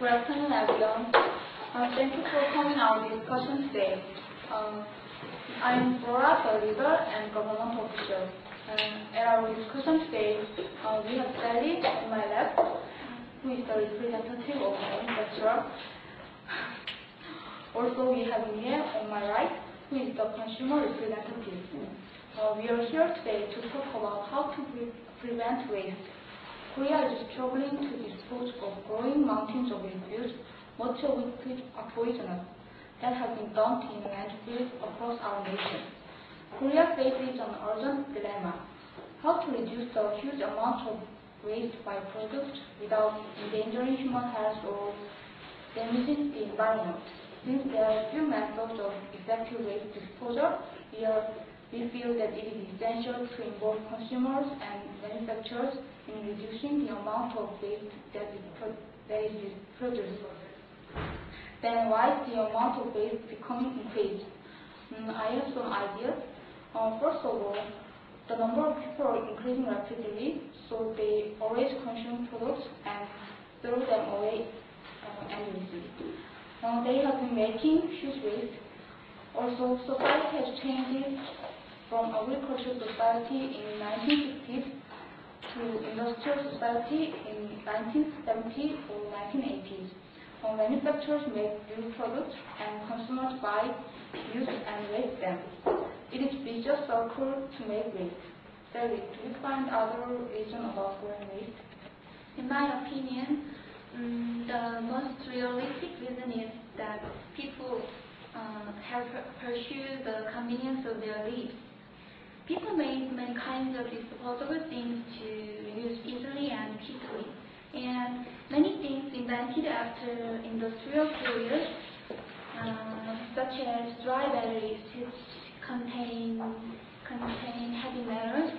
Good afternoon, everyone. Thank you for coming our discussion today. I'm Flora, the leader and government official. At our discussion today, we have Sally on my left, who is the representative of manufacturer. Also, we have Mie on my right, who is the consumer representative. We are here today to talk about how to prevent waste. Korea is struggling to dispose of growing mountains of refuse, much of which are poisonous, that have been dumped in landfills across our nation. Korea faces an urgent dilemma: how to reduce the huge amount of waste byproducts without endangering human health or damaging the environment. Since there are few methods of effective waste disposal, we feel that it is essential to involve consumers and manufacturers in reducing the amount of waste that is produced. Then why is the amount of waste becoming increased? I have some ideas. First of all, the number of people are increasing rapidly, so they always consume products and throw them away endlessly. They have been making huge waste. Also, society has changed from agricultural society in 1960s to industrial society in 1970s or 1980s. Manufacturers make new products and consumers buy, use and waste them. It is vicious circle to make waste. Sally, do you find other reasons about growing waste? In my opinion, the most realistic reason is that people have pursued the convenience of their lives. People make many kinds of disposable things to use easily and quickly, and many things invented after industrial period, such as dry batteries, which contain heavy metals.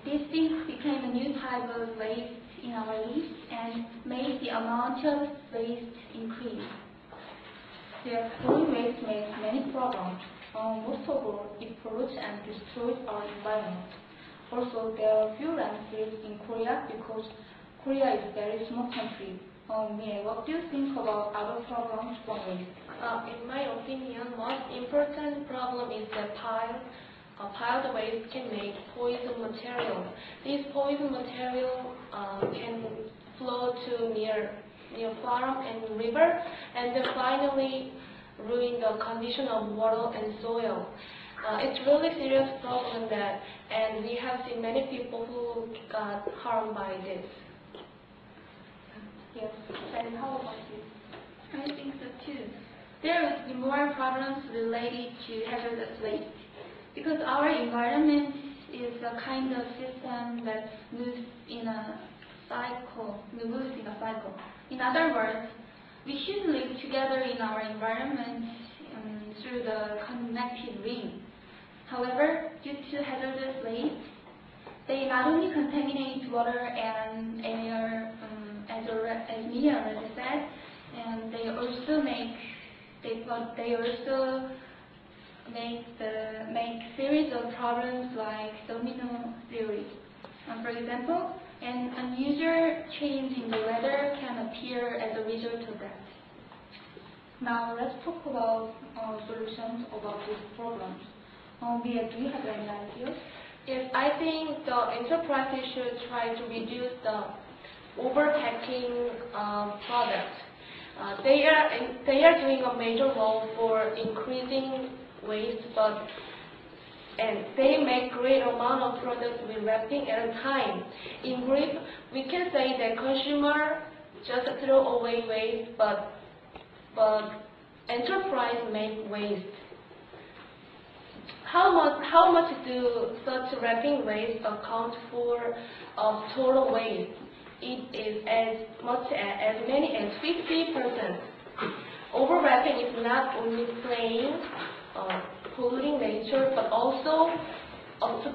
These things became a new type of waste in our lives and made the amount of waste increase. Yes, growing waste makes many problems. Most of all, it pollutes and destroys our environment. Also, there are few landfills in Korea because Korea is a very small country. Mie, what do you think about other problems from waste? In my opinion, most important problem is that piled waste can make poison material. This poison material can flow to near farm and river, and then finally ruin the condition of water and soil. It's really serious problem and we have seen many people who got harmed by this. Yes, and how about you? I think so too. There will be more problems related to hazardous waste because our environment is a kind of system that moves in a cycle. In other words, we should live together in our environment through the connected ring. However, due to hazardous waste, they not only contaminate water and air, as Mia already said, and they also make series of problems like domino theory. For example, an unusual change in the weather can appear as a result of that. Now let's talk about solutions about these problems. Mia, do you have any ideas? Yes, I think the enterprises should try to reduce the overpacking products. They are doing a major role for increasing waste, and they make great amount of products with wrapping at a time. In brief, we can say that consumer just throw away waste, but enterprise make waste. How much do such wrapping waste account for total waste? It is as much as many as 50%. Overwrapping is not only plain polluting nature, but also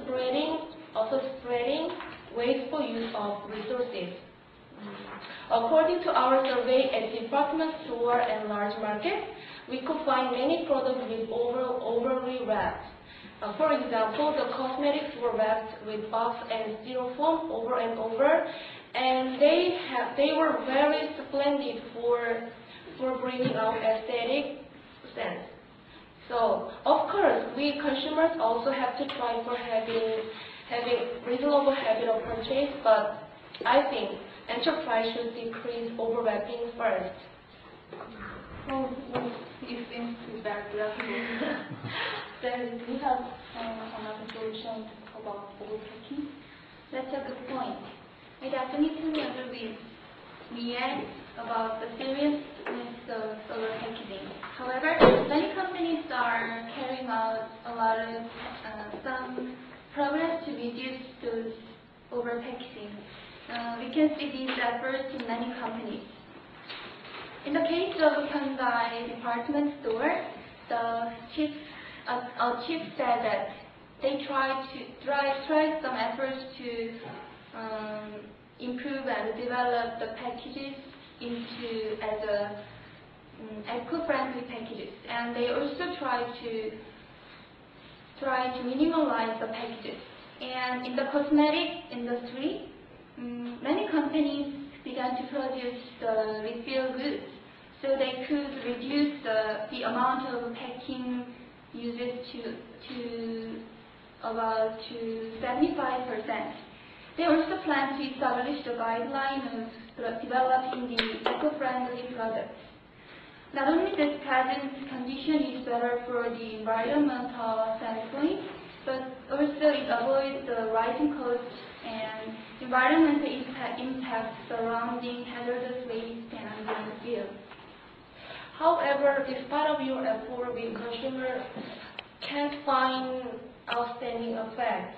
spreading wasteful use of resources. According to our survey at department store and large market, we could find many products with overly wrapped. For example, the cosmetics were wrapped with box and styrofoam over and over, and they were very splendid for bringing out aesthetic sense. So of course, we consumers also have to try for having reasonable habit of purchase, but I think enterprise should decrease overwrapping first. It seems to be very reasonable. Then we have another solution about overpacking. That's a good point. I definitely agree with Mia about the seriousness of overpackaging. However, many companies are carrying out a lot of some progress to reduce those overpackaging. We can see these efforts in many companies. In the case of Hyundai department store, the chief said that they tried some efforts to improve and develop the packages into as eco-friendly packages, and they also try to minimize the packages. And in the cosmetic industry, many companies began to produce the refill goods, so they could reduce the amount of packing uses to about 75%. They also plan to establish the guideline of developing the eco-friendly products. Not only this present condition is better for the environmental standpoint, but also it avoids the rising costs and environmental impact surrounding hazardous waste and landfill. However, despite of your effort, we consumers can't find outstanding effects.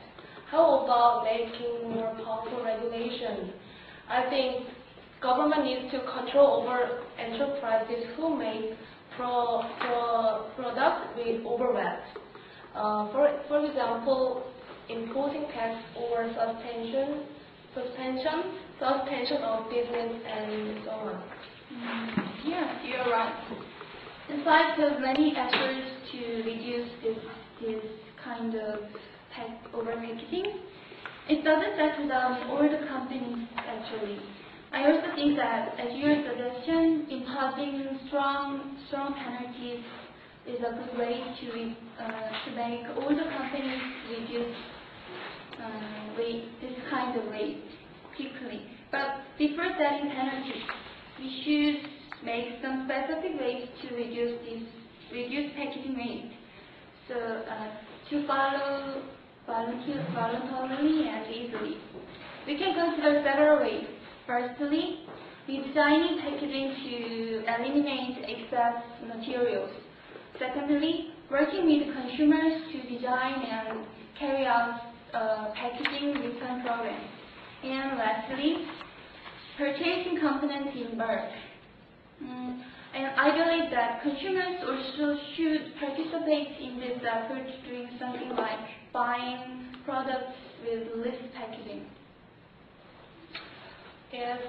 How about making more powerful regulations? I think government needs to control over enterprises who make products with overwrap. For example, imposing tax or suspension of business and so on. Yes, you're right. Despite of many efforts to reduce this kind of overpackaging, it doesn't settle down in all the companies actually. I also think that, as your suggestion, imposing strong penalties is a good way to make all the companies reduce this kind of waste quickly. But before setting penalties, we should make some specific ways to reduce packaging waste. So to follow voluntarily and easily, we can consider several ways. Firstly, redesigning packaging to eliminate excess materials. Secondly, working with consumers to design and carry out packaging return programs. And lastly, purchasing components in bulk. And I believe that consumers also should participate in this effort, doing something like buying products with less packaging. Yes,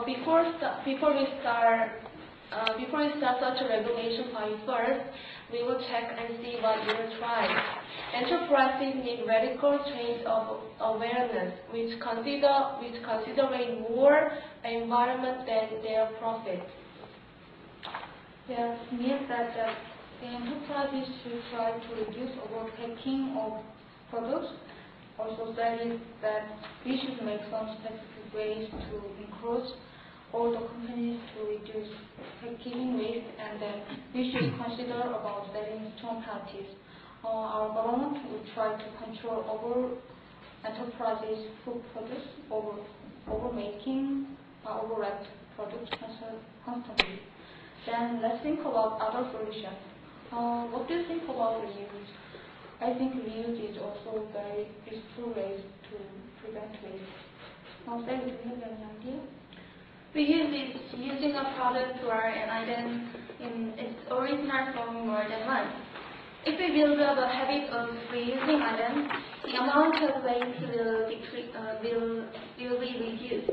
before we start such a regulation point, first we will check and see what you try. Enterprises need radical change of awareness, which considerate more environment than their profit. Yes, Mia said that the enterprises should try to reduce overpacking of products. Also said that we should make some specific ways to encourage all the companies to reduce packaging waste, and then we should consider about setting strong penalties. Our government will try to control over enterprises who produce overwrapped products constantly. Then let's think about other solutions. What do you think about reuse? I think reuse is also a very useful way to prevent waste. Sarah, do you have any idea? Reuse is using a product or an item in its original form more than once. If we build up a habit of reusing items, the amount of waste will be reduced.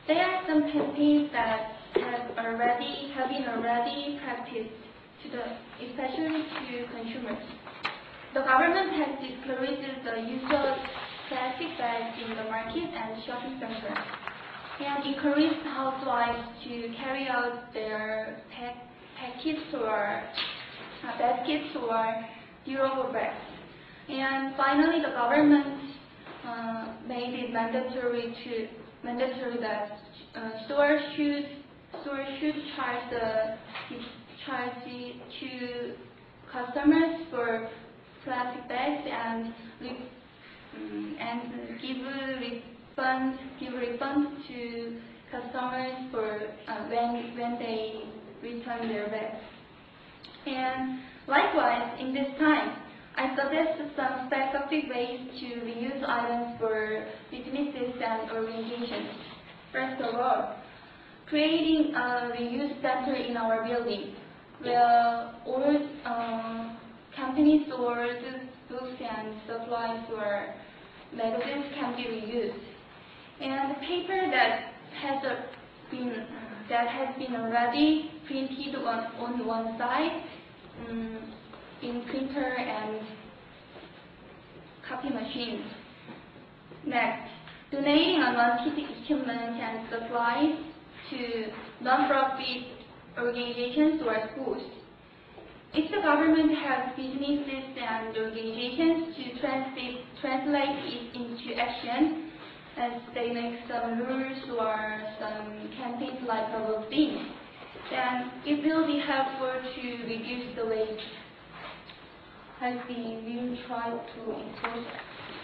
There are some campaigns that have been already practiced, especially to consumers. The government has discouraged the use of plastic bags in the market and shopping centers, and encouraged housewives to carry out their baskets or durable bags. And finally, the government made it mandatory that stores should charge to customers for plastic bags and give refunds to customers for when they return their bags. And likewise, in this time, I suggest some specific ways to reuse items for businesses and organizations. First of all, creating a reuse center in our building, where all company stores, books and supplies or magazines can be reused. And the paper that has been already printed on one side in printer and copy machines. Next, donating unwanted equipment and supplies to non-profit organizations or schools. If the government has businesses and organizations to translate it into action, as they make some rules or some campaigns like those things, then it will be helpful to reduce the waste. As we will try to encourage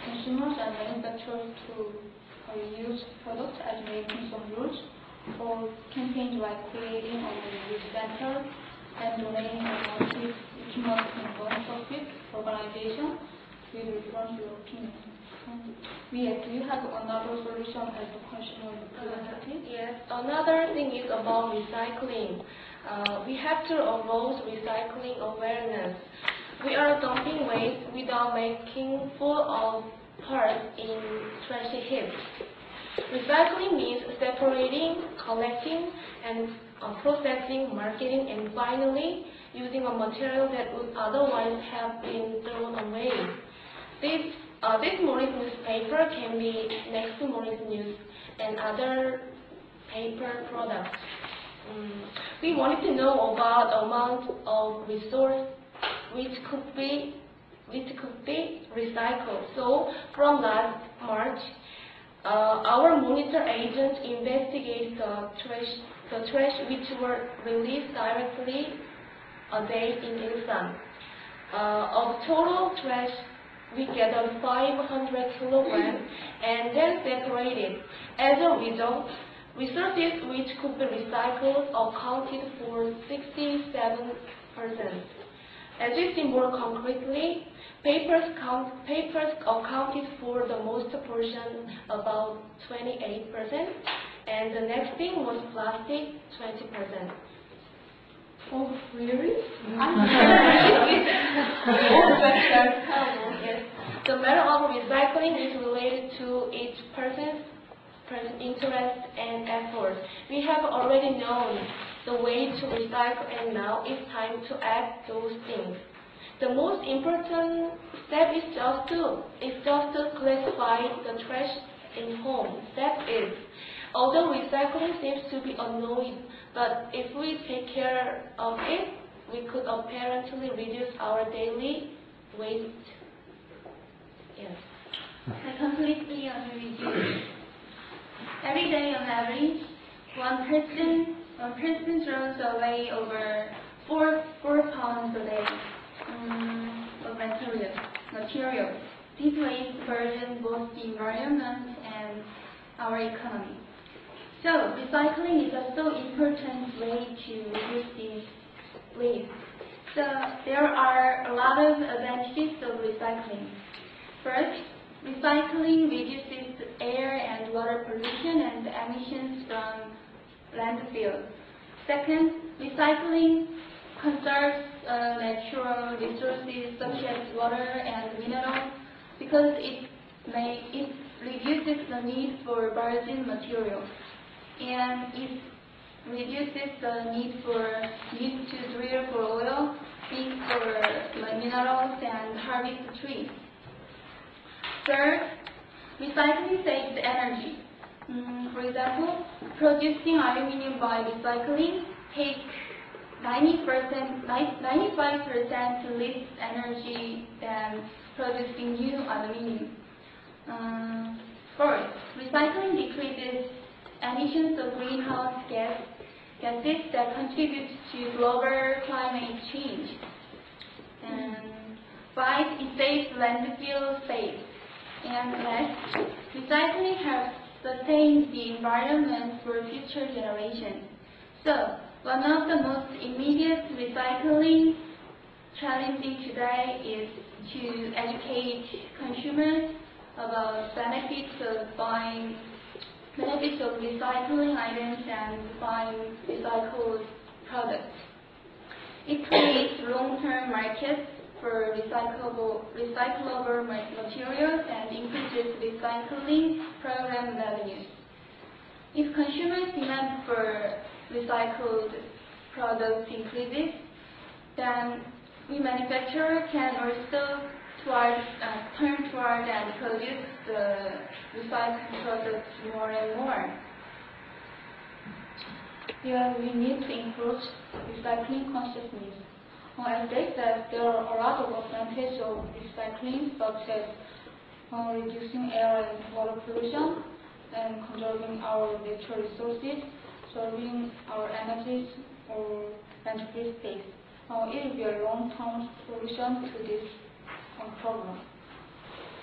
consumers and manufacturers to reuse products as making some rules for campaigns like creating a reuse center and donating unwanted equipment in non-profit organization. We will respond to your opinion. Mia, do you have another solution as a consumer representative? Yes, another thing is about recycling. We have to promote recycling awareness. We are dumping waste without making full of parts in trash heaps. Recycling means separating, collecting, and processing, marketing, and finally using a material that would otherwise have been thrown away. This morning's newspaper can be next to morning's news and other paper products. We wanted to know about the amount of resource which could be recycled. So from last March, our monitor agent investigates the trash which were released directly a day in Ilsan. Of total trash, we gathered 500 kilograms and then separated. As a result, resources which could be recycled accounted for 67%. As we see more concretely, papers accounted for the most portion, about 28%, and the next thing was plastic, 20%. Oh, really? Yes. The matter of recycling is related to each person's interest and effort. We have already known the way to recycle, and now it's time to add those things. The most important step is just to classify the trash in home. That is, although recycling seems to be annoying, but if we take care of it, we could apparently reduce our daily waste. Yes. I completely agree with you. Every day on average, one person throws away over 4 pounds a day of material. This waste burdens both the environment and our economy. So, recycling is a so important way to reduce this waste. So, there are a lot of advantages of recycling. First, recycling reduces air and water pollution and emissions from landfills. Second, recycling conserves natural resources such as water and minerals because it reduces the need for virgin materials, and it reduces the need to drill for oil, dig for minerals, and harvest trees. Third, Recycling saves energy. For example, producing aluminum by recycling takes 95% less energy than producing new aluminum. First, recycling decreases emissions of greenhouse gases that contribute to global climate change. And five, it saves landfill space. And last, recycling helps sustain the environment for future generations. So, one of the most immediate recycling challenges today is to educate consumers about benefits of recycling items and buying recycled products. It creates long-term markets for recyclable materials and increases recycling program revenues. If consumers' demand for recycled products increases, then we manufacturers can also turn toward and produce the recycled products more and more. Yeah, we need to improve recycling consciousness. As they said, there are a lot of advantages of recycling, such as reducing air and water pollution, and conserving our natural resources, saving our energies, and free space. It will be a long-term solution to this problem.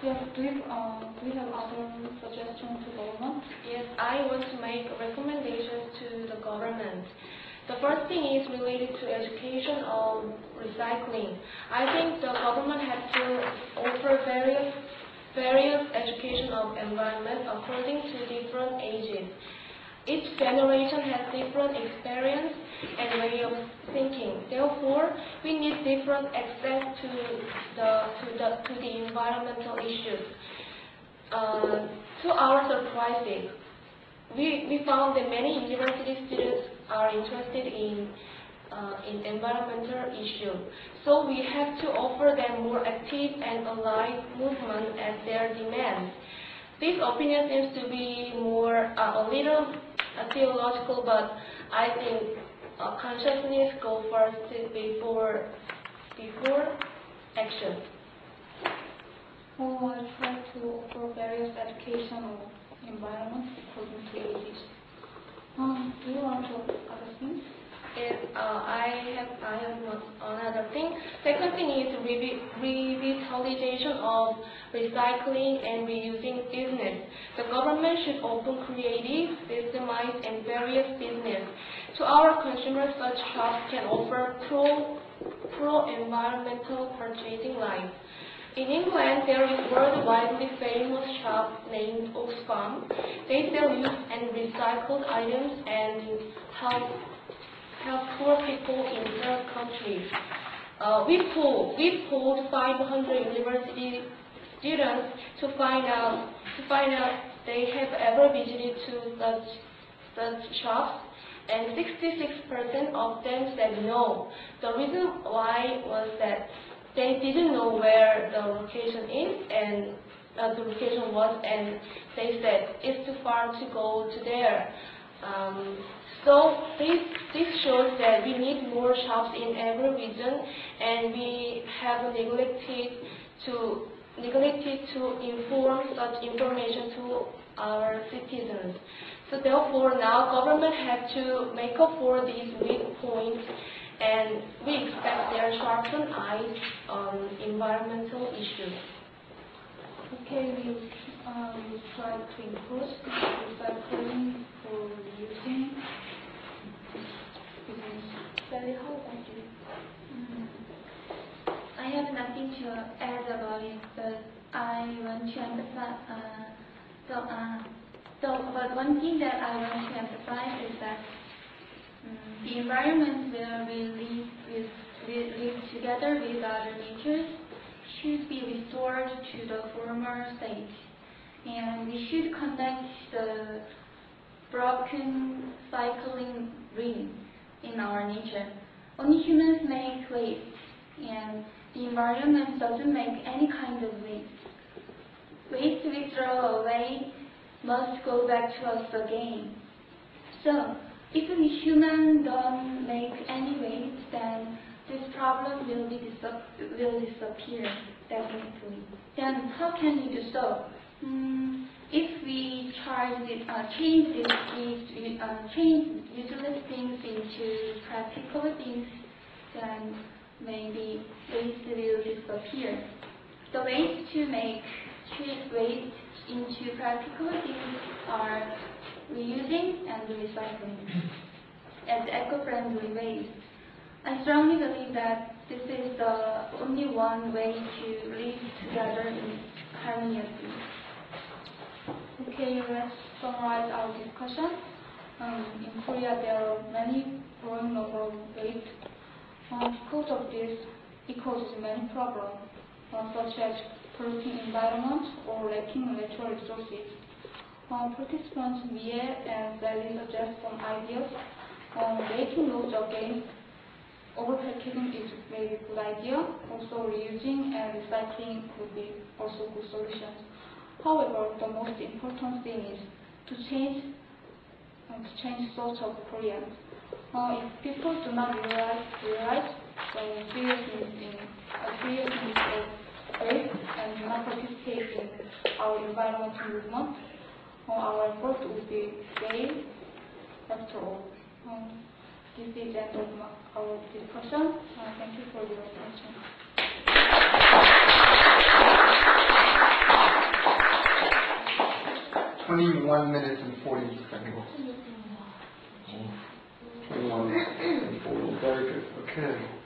Yes, do you have other suggestions to government? Yes, I want to make recommendations to the government. The first thing is related to education on recycling. I think the government has to offer various education of environment according to different ages. Each generation has different experience and way of thinking. Therefore, we need different access to the environmental issues. To our surprises, we found that many university students are interested in environmental issues. So we have to offer them more active and alive movement as their demands. This opinion seems to be more a little theological, but I think consciousness goes first before action. I try to offer various educational environments according to ages. Do you want to other things? Yes, I have another thing. Second thing is revitalization of recycling and reusing business. The government should open creative, systemized, and various business. To our consumers, such shops can offer pro-environmental purchasing lines. In England, there is a worldwide famous shop named Oxfam. They sell used and recycled items and help poor people in third countries. We polled 500 university students to find out they have ever visited to such shops, and 66% of them said no. The reason why was that they didn't know where the location is and the location was, and they said it's too far to go to there. So this shows that we need more shops in every region, and we have neglected to inform such information to our citizens. So therefore, now government has to make up for these weak points, and we expect their sharpened eyes on environmental issues. Okay, we try to improve recycling for reusing. Sally, how about you? I have nothing to add about it, but I want to emphasize. But one thing that I want to emphasize is that the environment where we live together with other natures should be restored to the former state, and we should connect the broken cycling ring in our nature. Only humans make waste, and the environment doesn't make any kind of waste. waste we throw away must go back to us again. So, if we humans don't make any waste, then this problem will disappear, definitely. Then how can we do so? If we change useless things into practical things, then maybe waste will disappear. The ways to make cheap waste into practical things are reusing and recycling as eco-friendly ways. I strongly believe that this is the only one way to live together harmoniously. Okay, let's summarize our discussion. In Korea, there are many growing number of waste. Because of this, it causes many problems, such as polluting environment or lacking natural resources. Participants Mie and Sally suggest some ideas. Making laws against overpackaging is maybe a good idea. Also, reusing and recycling would be also good solutions. However, the most important thing is to change thoughts of Koreans. If people do not realize the seriousness of waste and do not participate in our environmental movement, our effort will be failed after all. This is the end of our discussion. Thank you for your attention. 21 minutes and 40 seconds. 21 minutes and 40. Very good. Okay.